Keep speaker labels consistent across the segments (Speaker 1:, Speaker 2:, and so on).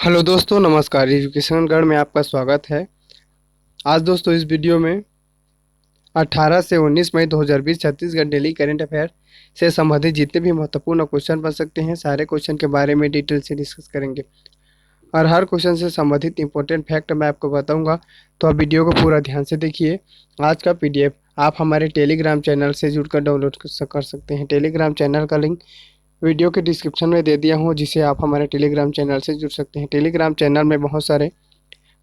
Speaker 1: Hello दोस्तों, नमस्कार। Education गढ़ में आपका स्वागत है। आज दोस्तों इस वीडियो में 18 से 19 मई 2020 छत्तीसगढ़ डेली करंट अफेयर से संबंधित जितने भी महत्वपूर्ण क्वेश्चन बन सकते हैं, सारे क्वेश्चन के बारे में डिटेल से डिस्कस करेंगे और हर क्वेश्चन से संबंधित इंपॉर्टेंट फैक्ट मैं आपको बताऊंगा। तो आप वीडियो को पूरा ध्यान से देखिए। आज का पीडीएफ आप हमारे टेलीग्राम चैनल से जुड़कर डाउनलोड कर सकते हैं। टेलीग्राम चैनल का लिंक वीडियो के डिस्क्रिप्शन में दे दिया हूँ, जिसे आप हमारे टेलीग्राम चैनल से जुड़ सकते हैं। टेलीग्राम चैनल में बहुत सारे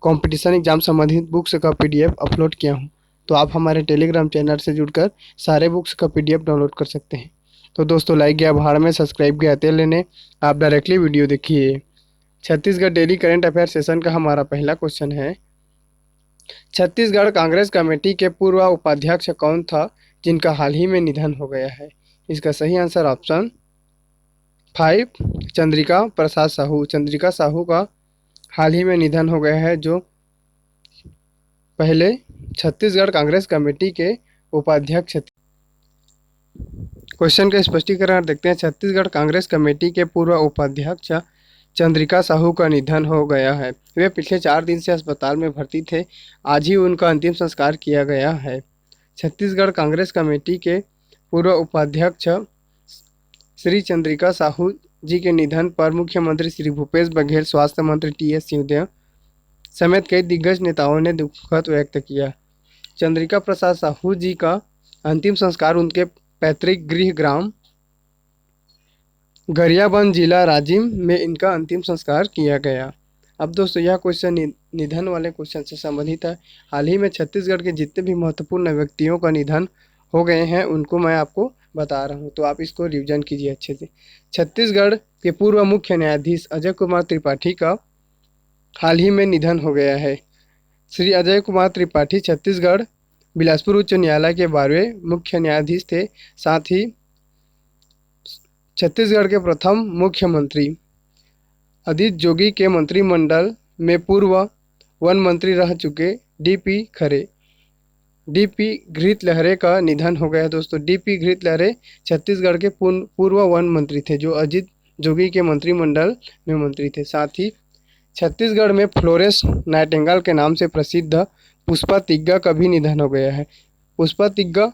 Speaker 1: कंपटीशन एग्जाम संबंधित बुक्स का पीडीएफ अपलोड किया हूँ, तो आप हमारे टेलीग्राम चैनल से जुड़कर सारे बुक्स का पीडीएफ डाउनलोड कर सकते हैं। तो दोस्तों, लाइक गया भाड़ में, सब्सक्राइब गया तेल लेने, आप डायरेक्टली वीडियो देखिए। Chhattisgarh daily current affair session का हमारा पहला क्वेश्चन है, छत्तीसगढ़ कांग्रेस कमेटी के पूर्व उपाध्यक्ष कौन था जिनका हाल ही में निधन हो गया है? इसका सही आंसर ऑप्शन 5 चंद्रिका प्रसाद साहू। चंद्रिका साहू का हाल ही में निधन हो गया है, जो पहले छत्तीसगढ़ कांग्रेस कमेटी के उपाध्यक्ष थे। क्वेश्चन का स्पष्टीकरण देखते हैं। छत्तीसगढ़ कांग्रेस कमेटी के पूर्व उपाध्यक्ष चंद्रिका साहू का निधन हो गया है। वे पिछले 4 दिन से अस्पताल में भर्ती थे। आज ही उनका अंतिम संस्कार किया गया है। छत्तीसगढ़ कांग्रेस कमेटी के पूर्व उपाध्यक्ष श्री चंद्रिका साहू जी के निधन पर मुख्यमंत्री श्री भूपेश बघेल, स्वास्थ्य मंत्री टी.एस. सिंहदेव समेत कई दिग्गज नेताओं ने दुख व्यक्त किया। चंद्रिका प्रसाद साहू जी का अंतिम संस्कार उनके पैतृक गृह ग्राम गरियाबंद, जिला राजिम में इनका अंतिम संस्कार किया गया। अब दोस्तों, यह क्वेश्चन निधन वाले क्वेश्चन से संबंधित है। हाल ही में छत्तीसगढ़ के जितने भी महत्वपूर्ण व्यक्तियों का निधन हो गए हैं, उनको मैं आपको बता रहा हूँ, तो आप इसको रिविजन कीजिए अच्छे से। छत्तीसगढ़ के पूर्व मुख्य न्यायाधीश अजय कुमार त्रिपाठी का हाल ही में निधन हो गया है। श्री अजय कुमार त्रिपाठी छत्तीसगढ़ बिलासपुर उच्च न्यायालय के 12वें मुख्य न्यायाधीश थे। साथ ही छत्तीसगढ़ के प्रथम मुख्यमंत्री अदित जोगी के मंत्रिमंडल में पूर्व वन मंत्री रह चुके डीपी घृतलहरे का निधन हो गया। दोस्तों, डीपी घृतलहरे छत्तीसगढ़ के पूर्व वन मंत्री थे, जो अजित जोगी के मंत्रिमंडल में मंत्री थे। साथ ही छत्तीसगढ़ में फ्लोरेंस नाइटिंगेल के नाम से प्रसिद्ध पुष्पा तिग्गा का भी निधन हो गया है। पुष्पा तिग्गा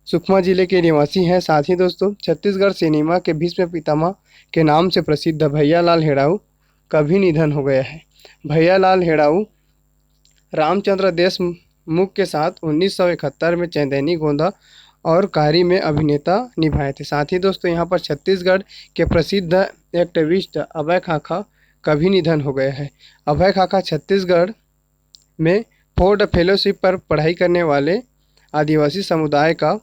Speaker 1: सुकमा जिले के निवासी हैं। साथ ही दोस्तों, छत्तीसगढ़ सिनेमा के भीष्म पितामह के नाम से प्रसिद्ध भैयालाल हेड़ाऊ का भी निधन हो गया है। भैयालाल हेड़ाऊ रामचंद्र देशमुख के साथ 1971 में चैंदेनी गोंदा और कारी में अभिनेता निभाए थे। साथ ही दोस्तों, यहाँ पर छत्तीसगढ़ के प्रसिद्ध एक्टिविस्ट अभय खाखा का भी निधन हो गया है। अभय खाखा छत्तीसगढ़ में फोर्ड फेलोशिप पर पढ़ाई करने वाले आदिवासी समुदाय का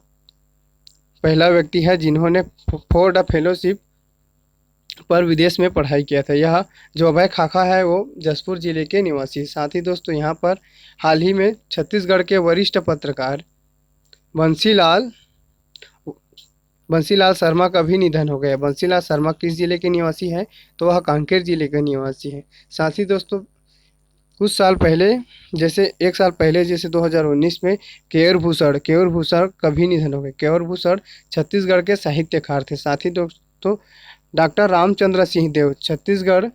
Speaker 1: पहला व्यक्ति है, जिन्होंने फोर्ड फेलोशिप पर विदेश में पढ़ाई किया था। यह जो अभय खाखा है, वो जसपुर जिले के निवासी। साथ ही दोस्तों, यहाँ पर हाल ही में छत्तीसगढ़ के वरिष्ठ पत्रकार बंसीलाल शर्मा का भी निधन हो गया। बंसीलाल शर्मा किस जिले के निवासी हैं? तो वह कांकेर जिले के निवासी हैं। साथ ही दोस्तों, कुछ साल पहले जैसे 1 साल पहले जैसे 2019 में केयूर भूषण का भी निधन हो गया। केयूर भूषण छत्तीसगढ़ के साहित्यकार थे। साथ ही दोस्तों, डॉक्टर रामचंद्र सिंहदेव छत्तीसगढ़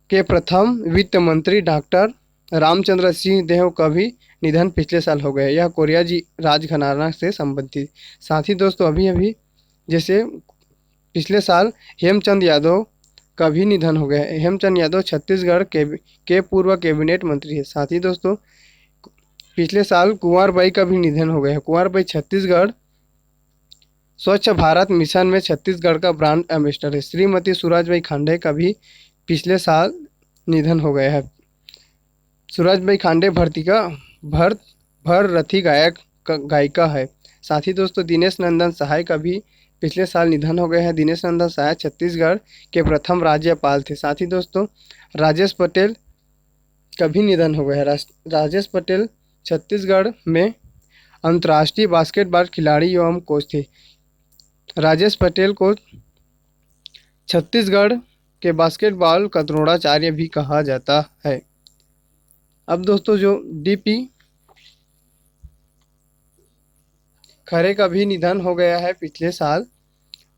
Speaker 1: के प्रथम वित्त मंत्री डॉक्टर रामचंद्र सिंहदेव का भी निधन पिछले साल हो गया। यह कोरिया जी राजघराना से संबंधित। साथ ही दोस्तों, अभी जैसे पिछले साल हेमचंद यादव का भी निधन हो गया है। हेमचंद यादव छत्तीसगढ़ के पूर्व कैबिनेट मंत्री है। साथ ही दोस्तों, पिछले साल कुंवर बाई का भी निधन हो गया है। कुंवर बाई छत्तीसगढ़ स्वच्छ भारत मिशन में छत्तीसगढ़ का ब्रांड एम्बेसडर है। श्रीमती सूरजबाई खांडे का भी पिछले साल निधन हो गया है। सूरजबाई खांडे भररथी गायिका है। साथ ही दोस्तों, दिनेश नंदन सहाय का भी पिछले साल निधन हो गया है। दिनेश नंदन सहाय छत्तीसगढ़ के प्रथम राज्यपाल थे। साथ ही दोस्तों, राजेश पटेल का भी निधन हो गया है। राजेश पटेल छत्तीसगढ़ में अंतर्राष्ट्रीय बास्केटबॉल खिलाड़ी एवं कोच थे। राजेश पटेल को छत्तीसगढ़ के बास्केटबॉल का द्रोणाचार्य भी कहा जाता है। अब दोस्तों, जो डीपी खरे का भी निधन हो गया है पिछले साल,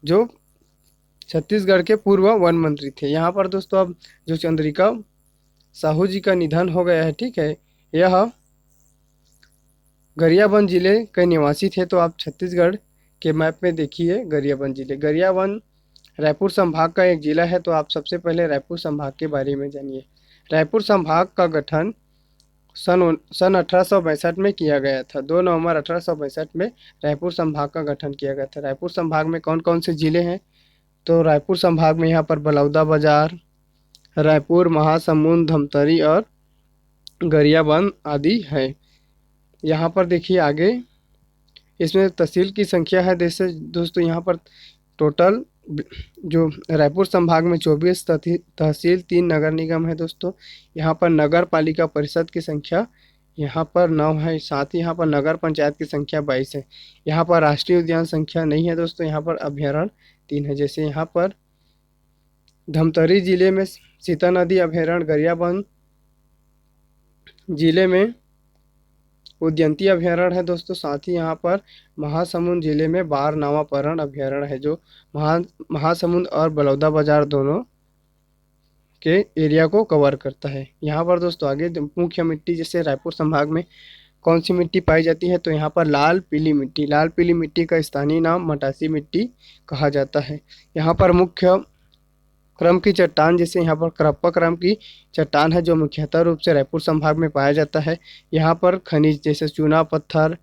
Speaker 1: जो छत्तीसगढ़ के पूर्व वन मंत्री थे। यहाँ पर दोस्तों अब जो चंद्रिका साहू जी का निधन हो गया है, ठीक है, यह गरियाबंद जिले के निवासी थे। तो आप छत्तीसगढ़ के मैप में देखिए गरियाबंद जिले, गरियाबंद रायपुर संभाग का एक जिला है। तो आप सबसे पहले रायपुर संभाग के बारे में जानिए। रायपुर संभाग का गठन सन 1862 में किया गया था। 2 नवंबर 1862 में रायपुर संभाग का गठन किया गया था। रायपुर संभाग में कौन कौन से जिले हैं? तो रायपुर संभाग में यहाँ पर बलौदाबाजार, रायपुर, महासमुंद, धमतरी और गरियाबंद आदि है। यहाँ पर देखिए आगे, इसमें तहसील की संख्या है जैसे दोस्तों, यहाँ पर टोटल जो रायपुर संभाग में 24 तहसील, 3 नगर निगम है दोस्तों। यहाँ पर नगर पालिका परिषद की संख्या यहाँ पर 9 है। साथ ही यहाँ पर नगर पंचायत की संख्या 22 है। यहाँ पर राष्ट्रीय उद्यान संख्या नहीं है दोस्तों, यहाँ पर अभ्यारण्य 3 है। जैसे यहाँ पर धमतरी जिले में सीता नदी अभ्यारण्य, गरियाबंद जिले में उदयंती अभ्यारण्य है दोस्तों। साथ ही यहाँ पर महासमुंद जिले में बार नावापरण अभ्यारण्य है, जो महासमुंद और बलौदाबाजार दोनों के एरिया को कवर करता है। यहाँ पर दोस्तों आगे मुख्य मिट्टी, जैसे रायपुर संभाग में कौन सी मिट्टी पाई जाती है? तो यहाँ पर लाल पीली मिट्टी, लाल पीली मिट्टी का स्थानीय नाम मटासी मिट्टी कहा जाता है। यहाँ पर मुख्य क्रम की चट्टान, जैसे यहाँ पर करप्पा क्रम की चट्टान है, जो मुख्यतः रूप से रायपुर संभाग में पाया जाता है। यहाँ पर खनिज जैसे चूना पत्थर,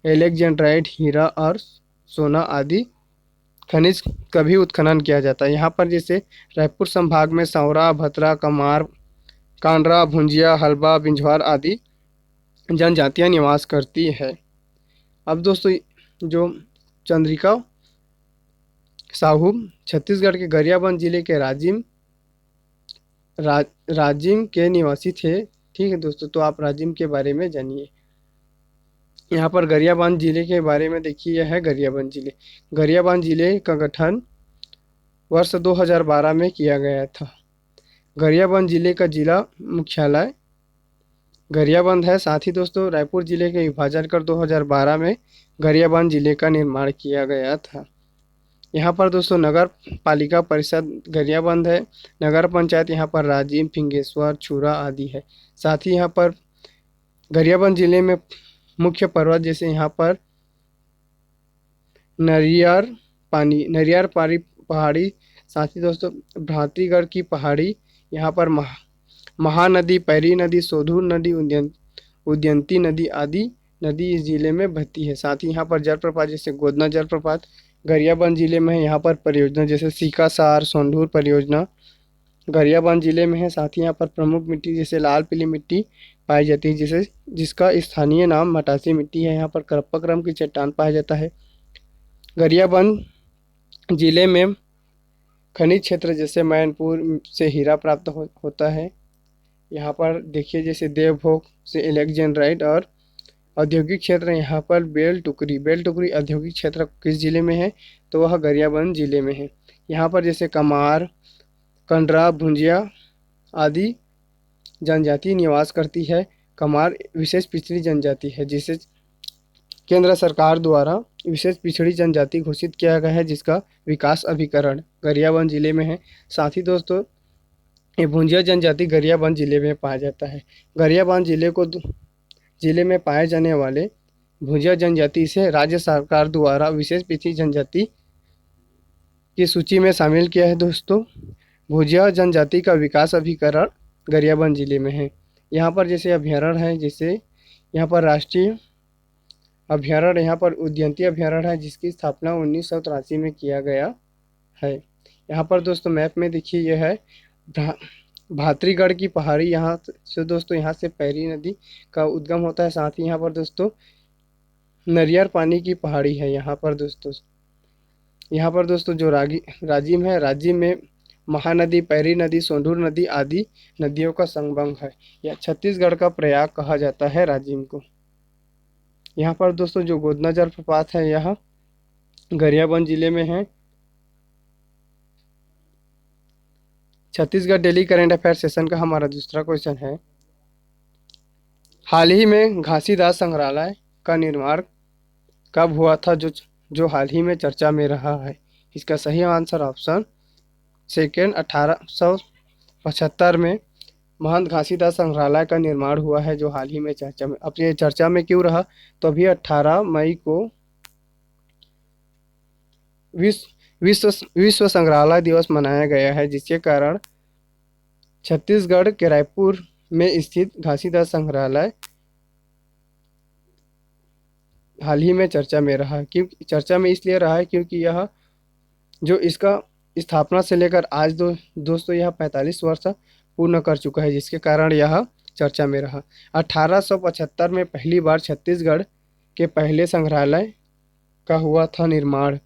Speaker 1: एलेक्जेंड्राइट, हीरा और सोना आदि खनिज का भी उत्खनन किया जाता है। यहाँ पर जैसे रायपुर संभाग में सौरा, भतरा, कमार, कांडरा, भुंजिया, हलबा, बिंझवार आदि जनजातियाँ निवास करती है। अब दोस्तों जो चंद्रिका साहू छत्तीसगढ़ के गरियाबंद जिले के राजिम के निवासी थे, ठीक है दोस्तों। तो आप राजिम के बारे में जानिए। यहाँ पर गरियाबंद जिले के बारे में देखिए, यह है गरियाबंद जिले। गरियाबंद जिले का गठन वर्ष 2012 में किया गया था। गरियाबंद जिले का जिला मुख्यालय गरियाबंद है। साथ ही दोस्तों रायपुर जिले के विभाजन कर 2012 में गरियाबंद जिले का निर्माण किया गया था। यहाँ पर दोस्तों नगर पालिका परिषद गरियाबंद है। नगर पंचायत यहाँ पर राजिम, फिंगेश्वर, छुरा आदि है। साथ ही यहाँ पर गरियाबंद जिले में मुख्य पर्वत, जैसे यहाँ पर नरियार पहाड़ी, साथ ही दोस्तों भ्रांतिगढ़ की पहाड़ी, यहाँ पर महानदी, पैरी नदी, सोधुर नदी, उदयंती नदी आदि नदी इस जिले में बहती है। साथ ही यहाँ पर जलप्रपात, जैसे गोदना जलप्रपात गरियाबंद जिले में है। यहाँ पर परियोजना जैसे सीकासार, सोंढूर परियोजना गरियाबंद जिले में है। साथ ही यहाँ पर प्रमुख मिट्टी जैसे लाल पीली मिट्टी पाई जाती है, जिसका स्थानीय नाम मटासी मिट्टी है। यहाँ पर करप्पा क्रम की चट्टान पाया जाता है। गरियाबंद जिले में खनिज क्षेत्र जैसे मैनपुर से हीरा प्राप्त होता है। यहाँ पर देखिए जैसे देवभोग से एलेक्जेंड्राइट, और औद्योगिक क्षेत्र यहाँ पर बेल टुकरी औद्योगिक क्षेत्र किस जिले में है? तो वह गरियाबंद जिले में है। यहाँ पर जैसे कमार, कंडरा, भुंजिया आदि जनजाति निवास करती है। कमार विशेष पिछड़ी जनजाति है, जिसे केंद्र सरकार द्वारा विशेष पिछड़ी जनजाति घोषित किया गया है, जिसका विकास अभिकरण गरियाबंद जिले में है। साथ ही दोस्तों ये भुंजिया जनजाति गरियाबंद जिले में पाया जाता है। गरियाबंद जिले में पाए जाने वाले भुंजिया जनजाति से राज्य सरकार द्वारा विशेष पिछड़ी जनजाति की सूची में शामिल किया है दोस्तों। भुंजिया जनजाति का विकास अभिकरण गरियाबंद जिले में है। यहाँ पर जैसे अभ्यारण्य है, जैसे यहाँ पर राष्ट्रीय अभ्यारण्य, यहाँ पर उदयंती अभ्यारण्य है, जिसकी स्थापना 1983 में किया गया है। यहाँ पर दोस्तों मैप में देखिए, यह है भातरीगढ़ की पहाड़ी। यहाँ से दोस्तों यहाँ से पैरी नदी का उद्गम होता है। साथ ही यहाँ पर दोस्तों नरियर पानी की पहाड़ी है। यहाँ पर दोस्तों जो राजिम है, राजिम में महानदी, पैरी नदी, सोंढूर नदी आदि नदियों का संगम है। यह छत्तीसगढ़ का प्रयाग कहा जाता है राजिम को। यहाँ पर दोस्तों जो गोदना जलप्रपात है, यह गरियाबंद जिले में है। Chhattisgarh daily current affair session का हमारा दूसरा क्वेश्चन है, हाल ही में घासीदास संग्रहालय का निर्माण कब हुआ था, जो हाल ही में चर्चा में रहा है? इसका सही आंसर ऑप्शन सेकेंड 1875 में महंत घासीदास संग्रहालय का निर्माण हुआ है, जो हाल ही में चर्चा में। अब ये चर्चा में क्यों रहा, तो अभी 18 मई को विश्व संग्रहालय दिवस मनाया गया है, जिसके कारण छत्तीसगढ़ के रायपुर में स्थित घासीदास संग्रहालय हाल ही में चर्चा में रहा। क्यों चर्चा में इसलिए रहा है क्योंकि यह जो इसका स्थापना से लेकर आज दोस्तों यह 45 वर्ष पूर्ण कर चुका है, जिसके कारण यह चर्चा में रहा। 1875 में पहली बार छत्तीसगढ़ के पहले संग्रहालय का हुआ था निर्माण।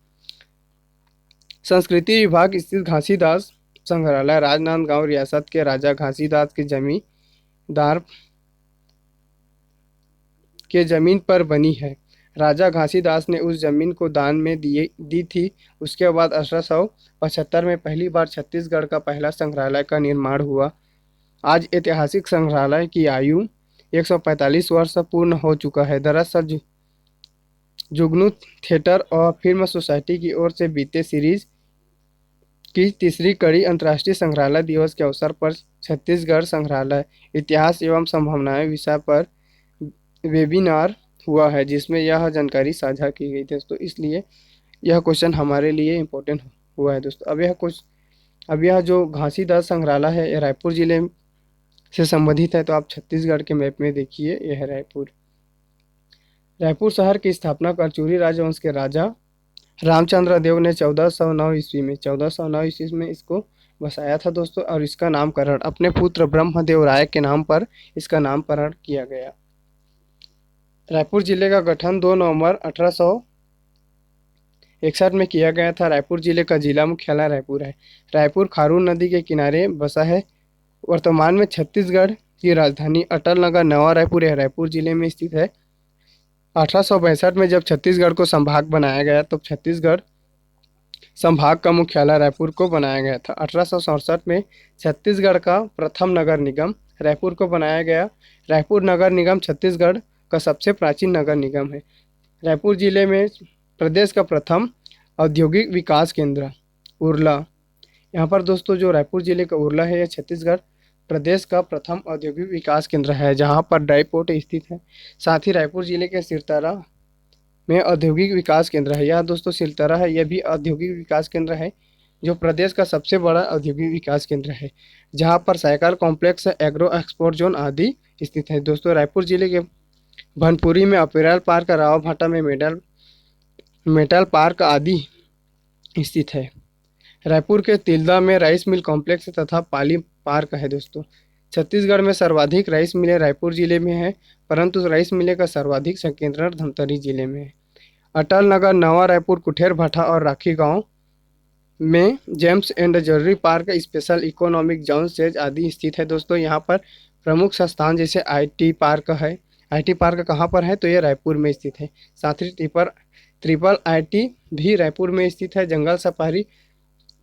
Speaker 1: संस्कृति विभाग स्थित घासीदास संग्रहालय राजनांदगांव रियासत के राजा घासीदास के जमींदार के जमीन पर बनी है। राजा घासीदास ने उस जमीन को दान में दी थी। उसके बाद 1875 में पहली बार छत्तीसगढ़ का पहला संग्रहालय का निर्माण हुआ। आज ऐतिहासिक संग्रहालय की आयु 145 वर्ष पूर्ण हो चुका है। दरअसल जुगनू थिएटर और फिल्म सोसाइटी की ओर से बीते सीरीज की तीसरी कड़ी अंतर्राष्ट्रीय संग्रहालय दिवस के अवसर पर छत्तीसगढ़ संग्रहालय इतिहास एवं संभावनाएं विषय पर वेबिनार हुआ है, जिसमें यह जानकारी साझा की गई थी दोस्तों। इसलिए यह क्वेश्चन हमारे लिए इम्पोर्टेंट हुआ है दोस्तों। अब यह जो घासीदास संग्रहालय है यह रायपुर जिले से संबंधित है। तो आप छत्तीसगढ़ के मैप में देखिए, यह है रायपुर शहर की स्थापना करचूरी राजवंश के राजा रामचंद्र देव ने 1409 ईस्वी में इसको बसाया था दोस्तों। और इसका नामकरण अपने पुत्र ब्रह्मदेव राय के नाम पर इसका नामकरण किया गया। रायपुर जिले का गठन 2 नवंबर 1861 में किया गया था। रायपुर जिले का जिला मुख्यालय रायपुर है। रायपुर खारून नदी के किनारे बसा है। वर्तमान में छत्तीसगढ़ की राजधानी अटल नगर नवा रायपुर है, रायपुर जिले में स्थित है। 1862 में जब छत्तीसगढ़ को संभाग बनाया गया तब छत्तीसगढ़ संभाग का मुख्यालय रायपुर को बनाया गया था। 1867 में छत्तीसगढ़ का प्रथम नगर निगम रायपुर को बनाया गया। रायपुर नगर निगम छत्तीसगढ़ का सबसे प्राचीन नगर निगम है। रायपुर जिले में प्रदेश का प्रथम औद्योगिक विकास केंद्र उरला, यहाँ पर दोस्तों जो रायपुर जिले का उरला है यह छत्तीसगढ़ प्रदेश का प्रथम औद्योगिक विकास केंद्र है, जहाँ पर ड्राई पोर्ट स्थित है। साथ ही रायपुर जिले के सिरतरा में औद्योगिक विकास केंद्र है। यह दोस्तों सिरतरा है, यह भी औद्योगिक विकास केंद्र है, जो प्रदेश का सबसे बड़ा औद्योगिक विकास केंद्र है, जहाँ पर cycle complex, agro export zone आदि स्थित है। दोस्तों रायपुर जिले के भनपुरी में अपेरल पार्क, रावभाटा में मेटल पार्क आदि स्थित है। रायपुर के तिल्दा में राइस मिल कॉम्प्लेक्स तथा पाली पार्क है दोस्तों। छत्तीसगढ़ में सर्वाधिक राइस मिलें रायपुर जिले में है, परंतु राइस मिलें का सर्वाधिक संकेंद्रण धमतरी जिले में है। अटल नगर, नवा रायपुर, कुठेर भाटा और राखी गांव में James and jewellery park, special economic zone says आदि स्थित है दोस्तों। यहाँ पर प्रमुख संस्थान जैसे IT पार्क है। IT पार्क कहाँ पर है, तो ये रायपुर में स्थित है। साथ ही ट्रिपल IT भी रायपुर में स्थित है। जंगल सफारी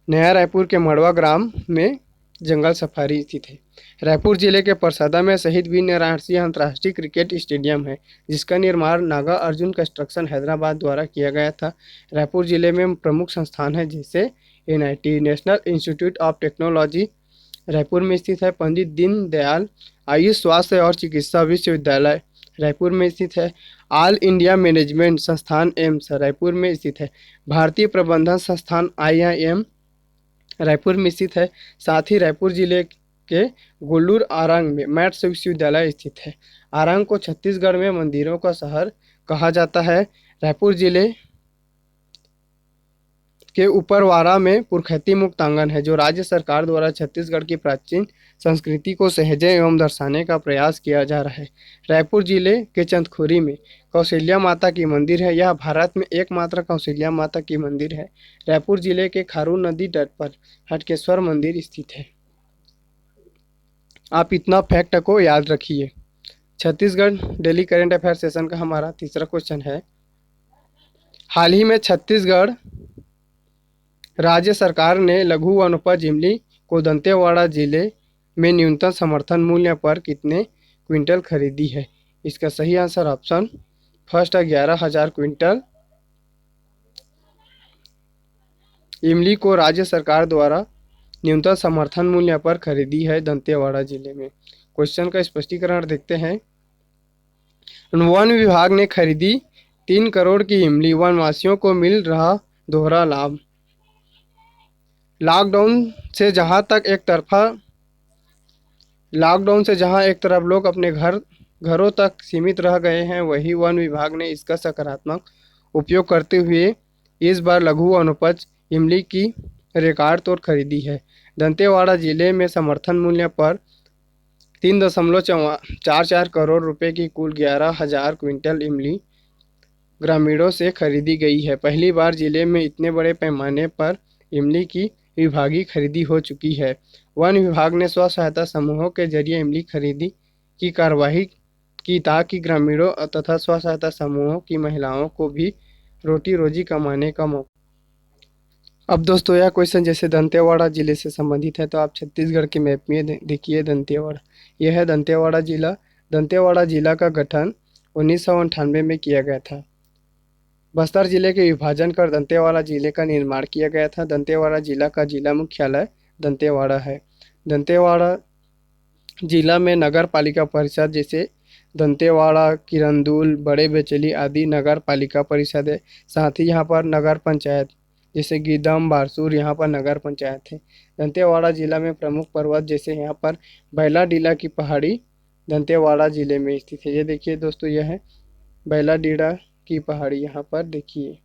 Speaker 1: नया रायपुर के मड़वा ग्राम में जंगल सफारी स्थित है। रायपुर जिले के परसदा में शहीद वीर नारायण सिंह अंतर्राष्ट्रीय क्रिकेट स्टेडियम है, जिसका निर्माण नागा अर्जुन कंस्ट्रक्शन हैदराबाद द्वारा किया गया था। रायपुर जिले में प्रमुख संस्थान है जैसे NIT national institute of technology Raipur में स्थित है। पंडित दीनदयाल आयुष स्वास्थ्य और चिकित्सा विश्वविद्यालय रायपुर में स्थित है। ऑल इंडिया मैनेजमेंट संस्थान एम्स रायपुर में स्थित है। भारतीय प्रबंधन संस्थान IIM रायपुर में स्थित है। साथ ही रायपुर जिले के गोल्लूर आरंग में मैथ्स विश्वविद्यालय स्थित है। आरंग को छत्तीसगढ़ में मंदिरों का शहर कहा जाता है। रायपुर जिले के ऊपरवाड़ा में पुरखैती मुक्तांगन है, जो राज्य सरकार द्वारा छत्तीसगढ़ की प्राचीन संस्कृति को सहेजे एवं दर्शाने का प्रयास किया जा रहा है। रायपुर जिले के चंदखुरी में कौशल्या माता की मंदिर है। यह भारत में एकमात्र कौशल्या माता की मंदिर है। रायपुर जिले के खारून नदी तट पर हटकेश्वर मंदिर स्थित है। आप इतना फैक्ट को याद रखिए। Chhattisgarh daily current affair session का हमारा तीसरा क्वेश्चन है, हाल ही में छत्तीसगढ़ राज्य सरकार ने लघु वनोपज इमली को दंतेवाड़ा जिले में न्यूनतम समर्थन मूल्य पर कितने क्विंटल खरीदी है? इसका सही आंसर ऑप्शन फर्स्ट है 11,000 क्विंटल। इमली को राज्य सरकार द्वारा न्यूनतम समर्थन मूल्य पर खरीदी है दंतेवाड़ा जिले में। क्वेश्चन का स्पष्टीकरण देखते हैं। वन विभाग ने खरीदी 3 करोड़ की इमली, वनवासियों को मिल रहा दोहरा लाभ। लॉकडाउन से जहां एक तरफ लोग अपने घरों तक सीमित रह गए हैं, वहीं वन विभाग ने इसका सकारात्मक उपयोग करते हुए इस बार लघु वनोपज इमली की रिकॉर्ड तोड़ खरीदी है। दंतेवाड़ा जिले में समर्थन मूल्य पर 3.44 करोड़ रुपए की कुल 11,000 क्विंटल इमली ग्रामीणों से खरीदी गई है। पहली बार जिले में इतने बड़े पैमाने पर इमली की विभागीय खरीदी हो चुकी है। वन विभाग ने स्व सहायता समूहों के जरिए इमली खरीदी की कार्यवाही की ताकि ग्रामीणों तथा स्व सहायता समूहों की महिलाओं को भी रोटी रोजी कमाने का मौका। अब दोस्तों यह क्वेश्चन जैसे दंतेवाड़ा जिले से संबंधित है, तो आप छत्तीसगढ़ के मैप में देखिए दंतेवाड़ा, यह है दंतेवाड़ा जिला। दंतेवाड़ा जिला का गठन 1998 में किया गया था। बस्तर जिले के विभाजन कर दंतेवाड़ा जिले का निर्माण किया गया था। दंतेवाड़ा जिला का जिला मुख्यालय दंतेवाड़ा है। दंतेवाड़ा जिला में नगर पालिका परिषद जैसे दंतेवाड़ा, किरंदुल, बड़े बेचैली आदि नगर पालिका परिषद है। साथ ही यहाँ पर नगर पंचायत जैसे गिदम, बारसूर यहाँ पर नगर पंचायत है। दंतेवाड़ा जिला में प्रमुख पर्वत जैसे यहाँ पर बैलाडीला की पहाड़ी दंतेवाड़ा जिले में स्थित है। ये देखिए दोस्तों, यह है बैलाडीला की पहाड़ी। यहाँ पर देखिए,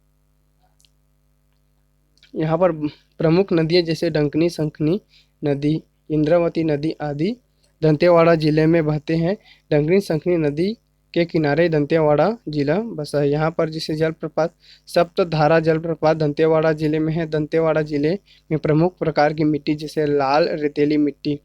Speaker 1: यहाँ पर प्रमुख नदियाँ जैसे डंकनी, शंखनी नदी, इंद्रावती नदी आदि दंतेवाड़ा जिले में बहते हैं। डंकनी शंखनी नदी के किनारे दंतेवाड़ा जिला बसा है। यहाँ पर जिसे जलप्रपात सप्तधारा जलप्रपात दंतेवाड़ा जिले में है। दंतेवाड़ा जिले में प्रमुख प्रकार की मिट्टी जैसे लाल रेतीली मिट्टी,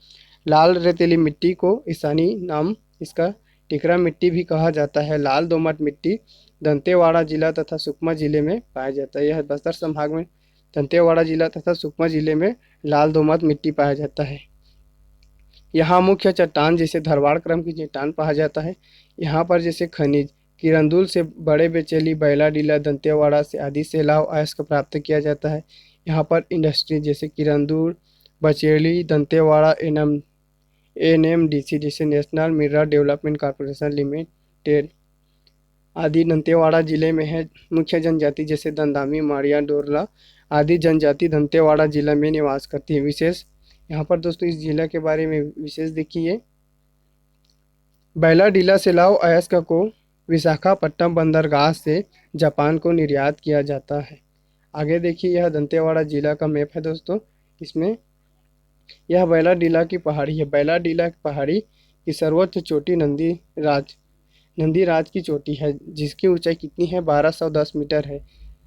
Speaker 1: लाल रेतीली मिट्टी को स्थानीय नाम इसका टिकरा मिट्टी भी कहा जाता है। लाल दोमट मिट्टी दंतेवाड़ा जिला तथा सुकमा जिले में पाया जाता है। यह बस्तर संभाग में दंतेवाड़ा जिला तथा सुकमा जिले में लाल दोमट मिट्टी पाया जाता है। यहाँ मुख्य चट्टान जैसे धरवाड़ क्रम की चट्टान पाया जाता है। यहाँ पर जैसे खनिज किरंदुल से बड़े बेचैली, बैलाडीला, दंतेवाड़ा से आदि से लाभ अयस्क प्राप्त किया जाता है। यहाँ पर इंडस्ट्री जैसे किरंदुल, बचेली, दंतेवाड़ा, एनएमडीसी जैसे national mineral development corporation limited आदि दंतेवाड़ा जिले में है। मुख्य जनजाति जैसे दंदामी, माड़िया, डोरला आदि जनजाति दंतेवाड़ा जिला में निवास करती है। विशेष यहाँ पर दोस्तों इस जिला के बारे में विशेष देखिए, बैलाडीला से लाव अयस्क को विशाखापट्टनम बंदरगाह से जापान को निर्यात किया जाता है। आगे देखिए, यह दंतेवाड़ा जिला का मैप है दोस्तों। इसमें यह बैलाडीला की पहाड़ी है। बैलाडीला की पहाड़ी की सर्वोच्च चोटी नंदीराज की चोटी है, जिसकी ऊंचाई कितनी है 1210 मीटर है।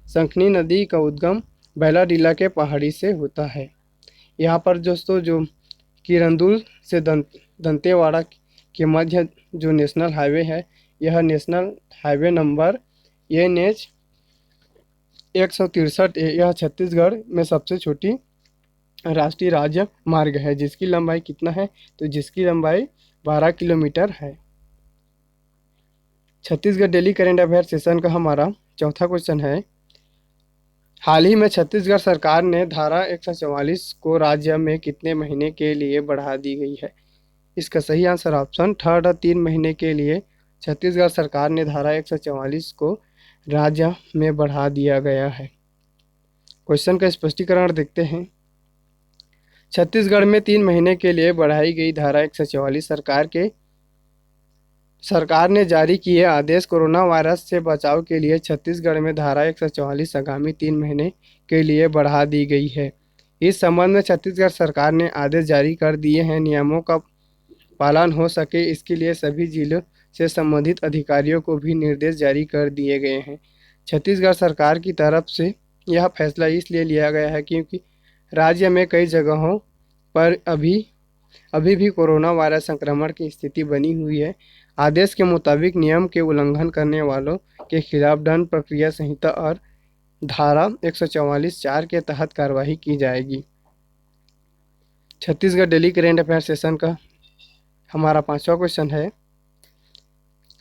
Speaker 1: शंखनी नदी का उद्गम बैलाडीला के पहाड़ी से होता है। यहाँ पर दोस्तों जो किरंदुल से दंतेवाड़ा के मध्य जो नेशनल हाईवे है, यह नेशनल हाईवे नंबर NH 163 यह छत्तीसगढ़ में सबसे छोटी राष्ट्रीय राज्य मार्ग है, जिसकी लंबाई कितना है, तो जिसकी लंबाई 12 किलोमीटर है। Chhattisgarh daily current affair session का हमारा चौथा क्वेश्चन है, हाल ही में छत्तीसगढ़ सरकार ने धारा 144 को राज्य में कितने महीने के लिए बढ़ा दी गई है। इसका सही आंसर ऑप्शन थर्ड है, 3 महीने के लिए छत्तीसगढ़ सरकार ने धारा 144 को राज्य में बढ़ा दिया गया है। क्वेश्चन का स्पष्टीकरण देखते हैं। छत्तीसगढ़ में 3 महीने के लिए बढ़ाई गई धारा 144 सरकार ने जारी किए आदेश। कोरोना वायरस से बचाव के लिए छत्तीसगढ़ में धारा 144 आगामी 3 महीने के लिए बढ़ा दी गई है। इस संबंध में छत्तीसगढ़ सरकार ने आदेश जारी कर दिए हैं। नियमों का पालन हो सके, इसके लिए सभी जिलों से संबंधित अधिकारियों को भी निर्देश जारी कर दिए गए हैं। छत्तीसगढ़ सरकार की तरफ से यह फैसला इसलिए लिया गया है क्योंकि राज्य में कई जगहों पर अभी भी कोरोना वायरस संक्रमण की स्थिति बनी हुई है। आदेश के मुताबिक नियम के उल्लंघन करने वालों के खिलाफ दंड प्रक्रिया संहिता और धारा 144(4) के तहत कार्रवाई की जाएगी। Chhattisgarh daily current affair session का हमारा 5वां क्वेश्चन है,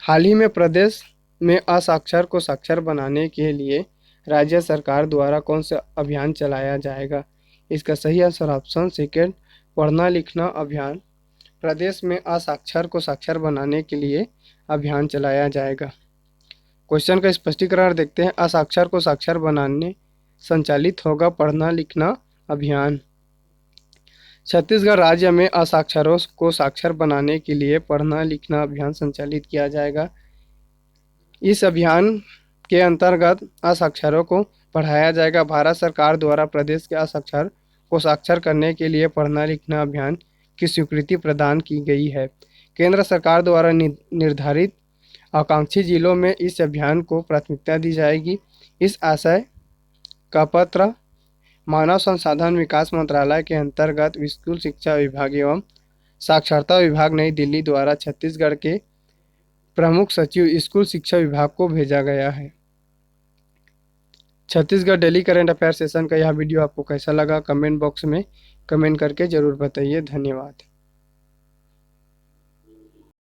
Speaker 1: हाल ही में प्रदेश में असाक्षर को साक्षर बनाने के लिए राज्य सरकार द्वारा कौन सा अभियान चलाया जाएगा। इसका सही आंसर ऑप्शन सेकेंड, पढ़ना लिखना अभियान। प्रदेश में असाक्षर को साक्षर बनाने के लिए अभियान चलाया जाएगा। क्वेश्चन का स्पष्टीकरण देखते हैं। असाक्षर को साक्षर बनाने संचालित होगा पढ़ना लिखना अभियान। छत्तीसगढ़ राज्य में असाक्षरों को साक्षर बनाने के लिए पढ़ना लिखना अभियान संचालित किया जाएगा। इस अभियान के अंतर्गत असाक्षरों को पढ़ाया जाएगा। भारत सरकार द्वारा प्रदेश के असाक्षर को साक्षर करने के लिए पढ़ना लिखना अभियान की स्वीकृति प्रदान की गई है। केंद्र सरकार द्वारा निर्धारित आकांक्षी जिलों में इस अभियान को प्राथमिकता दी जाएगी। इस आशय का पत्र मानव संसाधन विकास मंत्रालय के अंतर्गत स्कूल शिक्षा विभाग एवं साक्षरता विभाग नई दिल्ली द्वारा छत्तीसगढ़ के प्रमुख सचिव स्कूल शिक्षा विभाग को भेजा गया है। Chhattisgarh daily current affair session का यह वीडियो आपको कैसा लगा कमेंट बॉक्स में कमेंट करके ज़रूर बताइए। धन्यवाद।